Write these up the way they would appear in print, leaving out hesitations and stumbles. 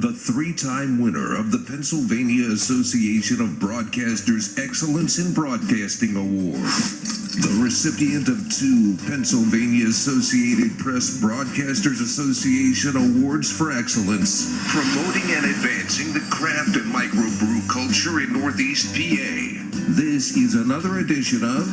the three-time winner of the Pennsylvania Association of Broadcasters Excellence in Broadcasting Award, the recipient of 2 Pennsylvania Associated Press Broadcasters Association Awards for Excellence, promoting and advancing the craft and microbrew culture in Northeast PA. This is another edition of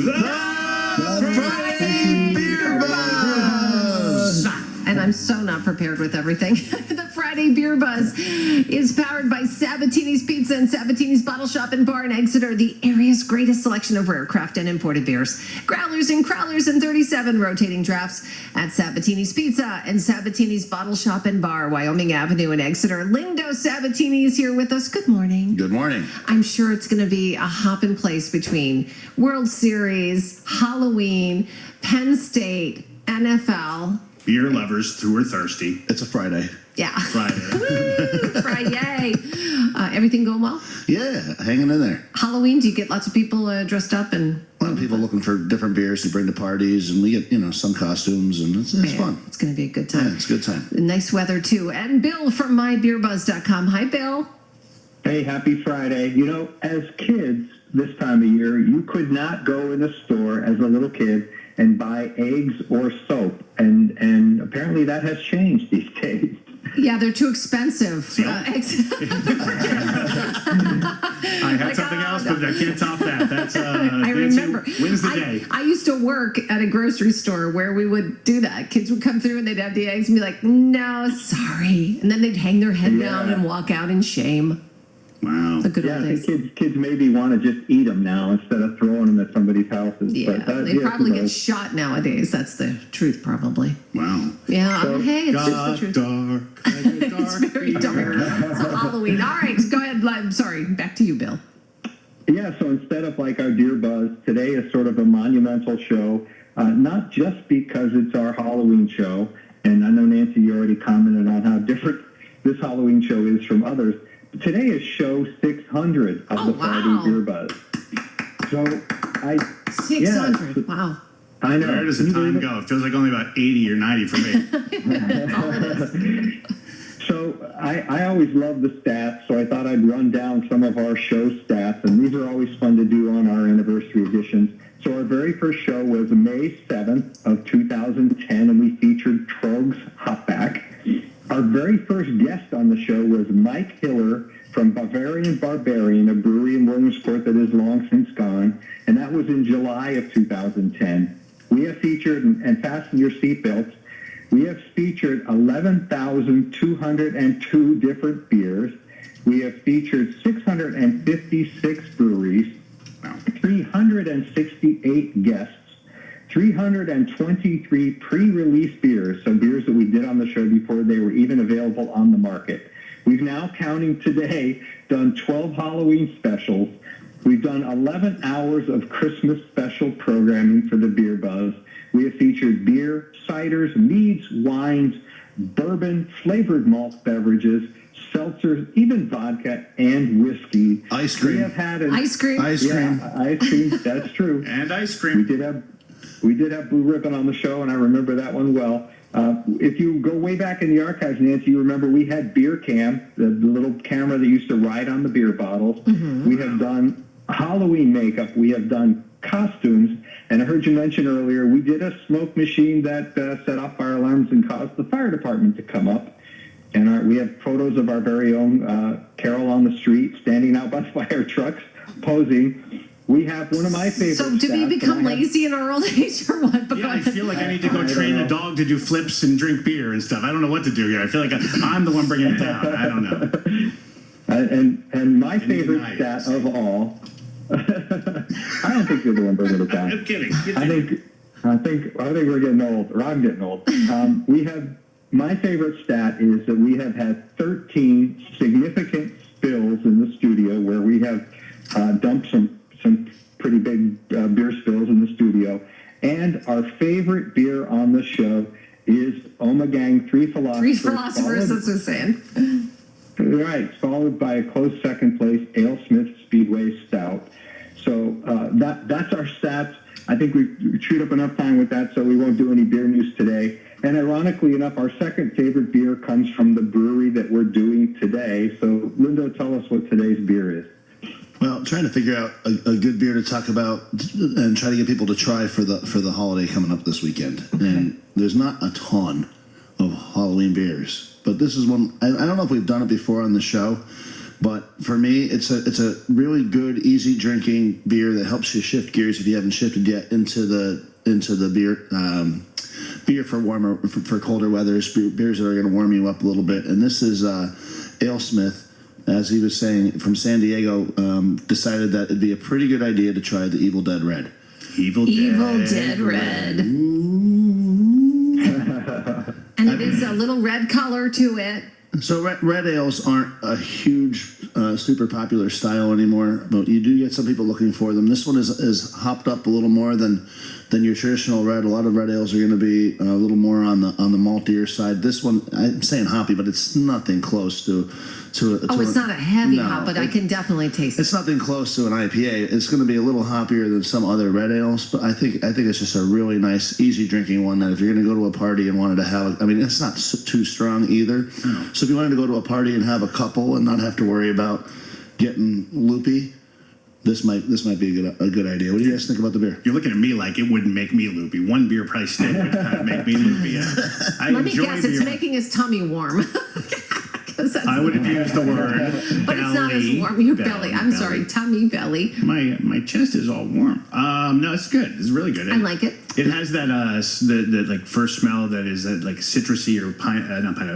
the Friday Beer Buzz. And I'm so not prepared with everything. The Friday Beer Buzz is powered by Sabatini's Pizza and Sabatini's Bottle Shop and Bar in Exeter, the area's greatest selection of rare craft and imported beers. Growlers and crowlers and 37 rotating drafts at Sabatini's Pizza and Sabatini's Bottle Shop and Bar, Wyoming Avenue in Exeter. Lindo Sabatini is here with us. Good morning. Good morning. I'm sure it's going to be a hop in place between World Series, Halloween, Penn State, NFL. Beer lovers who are thirsty. It's a Friday. Yeah. Friday. Woo, Friday. Everything going well? Yeah, hanging in there. Halloween, do you get lots of people dressed up? And A lot of people looking for different beers to bring to parties, and we get, some costumes, and it's fun. It's going to be a good time. Yeah, it's a good time. Nice weather, too. And Bill from mybeerbuzz.com. Hi, Bill. Hey, happy Friday. As kids this time of year, you could not go in a store as a little kid and buy eggs or soap. And apparently that has changed these days. Yeah, they're too expensive. I had something else, but I can't top that. That's I remember. Wins the day. I used to work at a grocery store where we would do that. Kids would come through and they'd have the eggs and be like, no, sorry. And then they'd hang their head down and walk out in shame. Wow. The good old I days. think kids maybe want to just eat them now instead of throwing them at somebody's houses. Yeah, they probably get shot nowadays. That's the truth, probably. Wow. Yeah, hey, it's just Got the truth. dark. It's very dark. It's Halloween. All right, go ahead. I'm sorry. Back to you, Bill. Yeah, so instead of like our Beer Buzz, today is sort of a monumental show, not just because it's our Halloween show, and I know, Nancy, you already commented on how different this Halloween show is from others. Today is show 600 of the Friday Beer Buzz. So 600. Wow. I know. Where does the time go? It feels like only about 80 or 90 for me. That's all it is. So I always love the stats, so I thought I'd run down some of our show stats, and these are always fun to do on our anniversary editions. So our very first show was May 7th of 2010, and we featured Trogs Hopback. Our very first guest on the show was Mike Hiller from Bavarian Barbarian, a brewery in Williamsport that is long since gone, and that was in July of 2010. We have featured, and fasten your seatbelts, we have featured 11,202 different beers. We have featured 656 breweries, 368 guests, 323 pre-release beers, so beers that we did on the show before they were even available on the market. We've now, counting today, done 12 Halloween specials. We've done 11 hours of Christmas special programming for the Beer Buzz. We have featured beer, ciders, meads, wines, bourbon, flavored malt beverages, seltzers, even vodka, and whiskey. Ice cream. We have had Ice cream? Ice cream. Yeah, ice cream, that's true. And ice cream. We did have Blue Ribbon on the show, and I remember that one well. If you go way back in the archives, Nancy, you remember we had Beer Cam, the little camera that used to ride on the beer bottles. Mm-hmm. We have done Halloween makeup. We have done costumes. And I heard you mention earlier, we did a smoke machine that set off fire alarms and caused the fire department to come up. And we have photos of our very own Carol on the street standing out by fire trucks, posing. We have one of my favorite. So did we become lazy in our old age or what? Yeah, I feel like I need to go train the dog to do flips and drink beer and stuff. I don't know what to do here. I feel like I'm the one bringing it down. I don't know. And my favorite stat of all, I don't think you're the one bringing it down. I'm kidding. I think we're getting old, or I'm getting old. We have, my favorite stat is that we have had 13 significant spills in the studio where we have dumped some pretty big beer spills in the studio. And our favorite beer on the show is Omegang Three Philosophers. Three Philosophers, that's what I'm saying. Right, followed by a close second place, AleSmith Speedway Stout. So that's our stats. I think we chewed up enough time with that, so we won't do any beer news today. And ironically enough, our second favorite beer comes from the brewery that we're doing today. So, Lindo, tell us what today's beer is. Well, trying to figure out a good beer to talk about and try to get people to try for the holiday coming up this weekend. Okay. And there's not a ton of Halloween beers, but this is one. I don't know if we've done it before on the show, but for me, it's a really good, easy drinking beer that helps you shift gears if you haven't shifted yet into the beer for warmer for colder weathers, beers that are going to warm you up a little bit. And this is AleSmith. As he was saying, from San Diego, decided that it'd be a pretty good idea to try the Evil Dead Red. Evil Dead Red. And it is a little red color to it. So red ales aren't a huge, super popular style anymore, but you do get some people looking for them. This one is hopped up a little more than your traditional red. A lot of red ales are going to be a little more on the maltier side. This one, I'm saying hoppy, but it's nothing close to it's not a heavy hop, but I can definitely taste it. It's nothing close to an IPA. It's going to be a little hoppier than some other red ales, but I think it's just a really nice, easy drinking one that if you're going to go to a party and wanted to have, I mean, it's not too strong either. No. So if you wanted to go to a party and have a couple and not have to worry about getting loopy, this might be a good idea. What do you guys think about the beer? You're looking at me like it wouldn't make me loopy. One beer price stick would kind of make me loopy. Let me guess, it's making his tummy warm. I would have used the word but belly, it's not as warm. Your belly. I'm sorry, tummy belly. My chest is all warm. No, it's good. It's really good. I like it. It has that the like first smell that is like citrusy or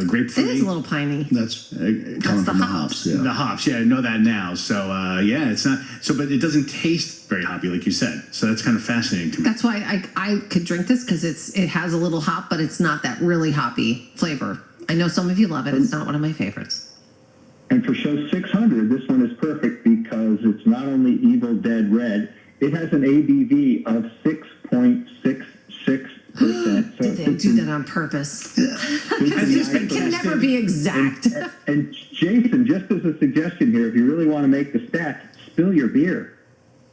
grapefruit. It is a little piney. That's coming from the hops. Yeah. The hops. Yeah, I know that now. So yeah, it's not so, but it doesn't taste very hoppy like you said. So that's kind of fascinating to me. That's why I could drink this because it has a little hop, but it's not that really hoppy flavor. I know some of you love it. It's not one of my favorites. And for show 600, this one is perfect because it's not only Evil Dead Red, it has an ABV of 6.66%. Did they do that on purpose? It can never be exact. And Jason, just as a suggestion here, if you really want to make the stats, spill your beer.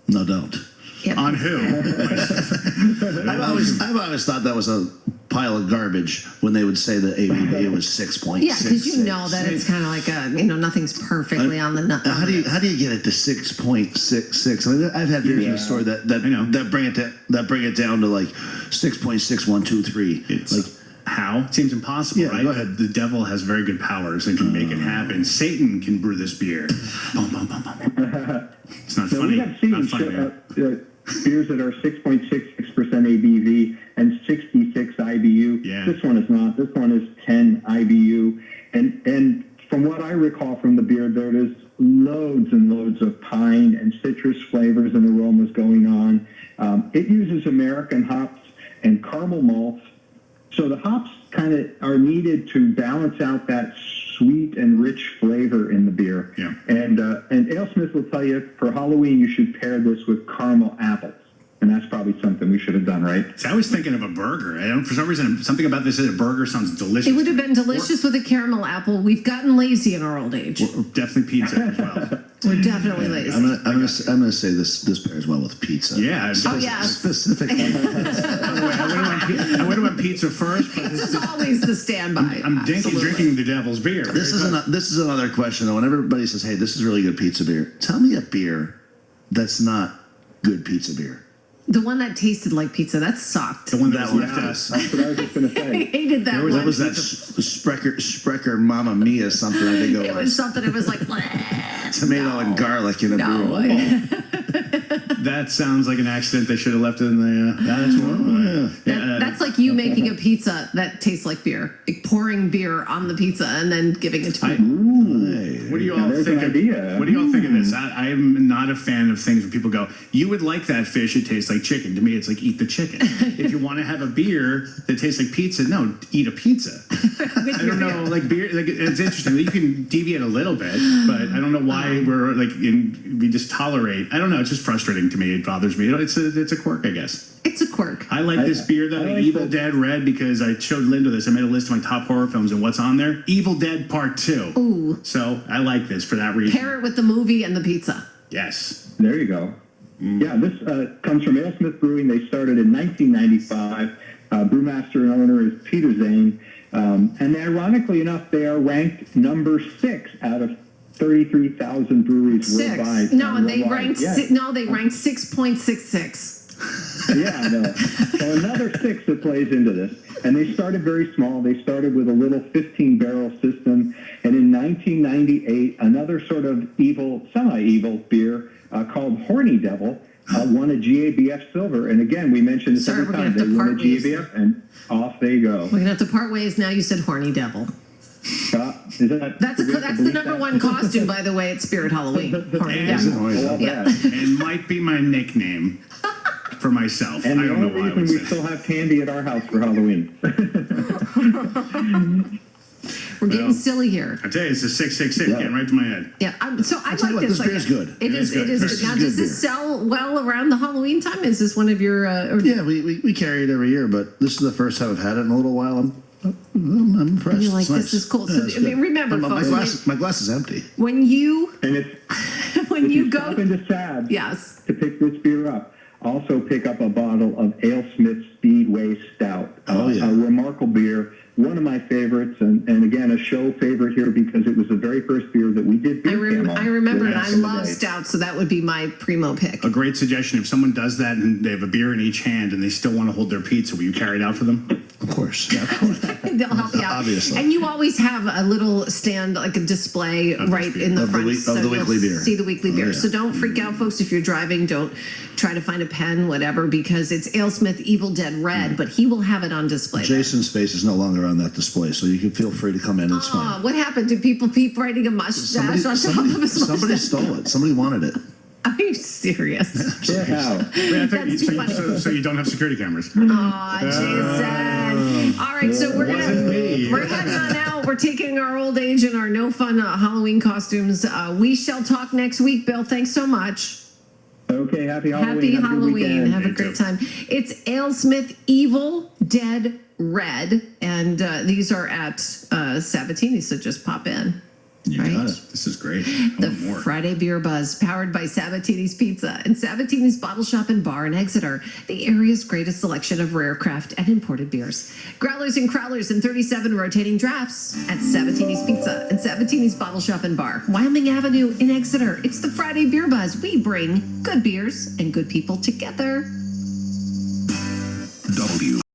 No, don't. Yep. On who? I've always thought that was a pile of garbage when they would say the ABV was 6.6. Yeah, because you know that it's kind of like nothing's perfectly on the nut. How do you get it to 6.66? I mean, I've had beers in the store that bring it down to like 6.6123. It's like how? It seems impossible, right? Go ahead. The devil has very good powers and can make it happen. Satan can brew this beer. Bum, bum, bum, bum. It's not funny. We have seen beers that are 6.66% ABV and 66 IBU. Yeah. This one is not. This one is 10 IBU. And from what I recall from the beer, there is loads and loads of pine and citrus flavors and aromas going on. It uses American hops and caramel malts. So the hops kind of are needed to balance out that sweet and rich flavor in the beer. Yeah. And AleSmith will tell you for Halloween you should pair this with caramel apples. And that's probably something we should have done, right? So I was thinking of a burger. For some reason, something about this as a burger sounds delicious. It would have been delicious with a caramel apple. We've gotten lazy in our old age. Definitely pizza as well. We're definitely lazy. I'm gonna say this pairs well with pizza. Yeah. Specifically. I would have went pizza first. But This is always the standby. I'm drinking the devil's beer. This is another question though. When everybody says, "Hey, this is really good pizza beer," tell me a beer that's not good pizza beer. The one that tasted like pizza, that sucked. The one that left us. That's what I was just going to I say. hated that one. What was that Sprecher Mamma Mia something? I think It was something. It was like tomato and garlic in a brew. That sounds like an accident. They should have left it in the. That's one. That's like you making a pizza that tastes like beer, like pouring beer on the pizza and then giving it to me. What do you all think? What do you all think of this? I'm not a fan of things where people go, "You would like that fish. It tastes like chicken." To me, it's like eat the chicken. If you want to have a beer that tastes like pizza, no, eat a pizza. I don't know, like beer. Like it's interesting. You can deviate a little bit, but I don't know why we just tolerate. I don't know. It's just frustrating to me. It bothers me. It's a quirk, I guess. It's a quirk. I like this beer though, Evil Dead Red, because I showed Linda this. I made a list of my top horror films, and what's on there? Evil Dead Part 2. Ooh. So I like this for that reason. Pair it with the movie and the pizza. Yes. There you go. Yeah, this comes from AleSmith Brewing. They started in 1995. Brewmaster and owner is Peter Zane. And ironically enough, they are ranked number 6 out of 33,000 breweries worldwide. No, they ranked. Yeah. They ranked 6.66. Yeah, no. So another 6 that plays into this. And they started very small. They started with a little 15-barrel system. And in 1998, another sort of semi-evil beer called Horny Devil won a GABF silver. And again, we mentioned this every time. They win a GABF, and off they go. We're going to have to part ways now. You said Horny Devil. That's the number one costume, by the way, at Spirit Halloween. Horny Devil. Yeah. And might be my nickname for myself. And I the don't know only why I reason would we say still have candy at our house for Halloween. We're getting silly here. I tell you, it's a 666 getting right to my head. Yeah, so I tell you like what, this. this beer is good. It is good. Now, good does this sell well around the Halloween time? Is this one of your? Yeah, we carry it every year, but this is the first time I've had it in a little while. I'm impressed. And you're like, It's nice. this is cool. Yeah, So it's I mean, good. remember, folks, my glass is empty. when you And if when you stop go, into Sabs yes, to pick this beer up, also pick up a bottle of AleSmith Speedway Stout. A remarkable beer. One of my favorites, and again, a show favorite here because it was the very first beer that we did beer cam on. I remember, and back I in the love day. stout, so that would be my primo pick. A great suggestion. If someone does that and they have a beer in each hand and they still want to hold their pizza, will you carry it out for them? Of course. Yeah, of course. They'll help you out. Obviously. And you always have a little stand, like a display right in the Of the front. week- of the you'll weekly beer. See the weekly beer. yeah. So don't freak out, folks. If you're driving, don't try to find a pen, whatever, because it's AleSmith Evil Dead Red, but he will have it on display. Jason's face is no longer on that display, so you can feel free to come in. It's fine. What happened? Did people keep writing a mustache on top of his somebody mustache? stole it. Somebody wanted it. Are you serious? Yeah. Wait, I think That's too funny. so you don't have security cameras. Aw, Jason. All right, so we're heading on out. We're taking our old age and our no fun Halloween costumes. We shall talk next week. Bill, thanks so much. Okay, happy Halloween. Happy Have a good Halloween. weekend. Have a great time. It's AleSmith Evil Dead Red, and these are at Sabatini, so just pop in. You got it. This is great. I The want more. Friday Beer Buzz, powered by Sabatini's Pizza and Sabatini's Bottle Shop and Bar in Exeter, the area's greatest selection of rare craft and imported beers. Growlers and crowlers and 37 rotating drafts at Sabatini's Pizza and Sabatini's Bottle Shop and Bar, Wyoming Avenue in Exeter. It's the Friday Beer Buzz. We bring good beers and good people together. WILK.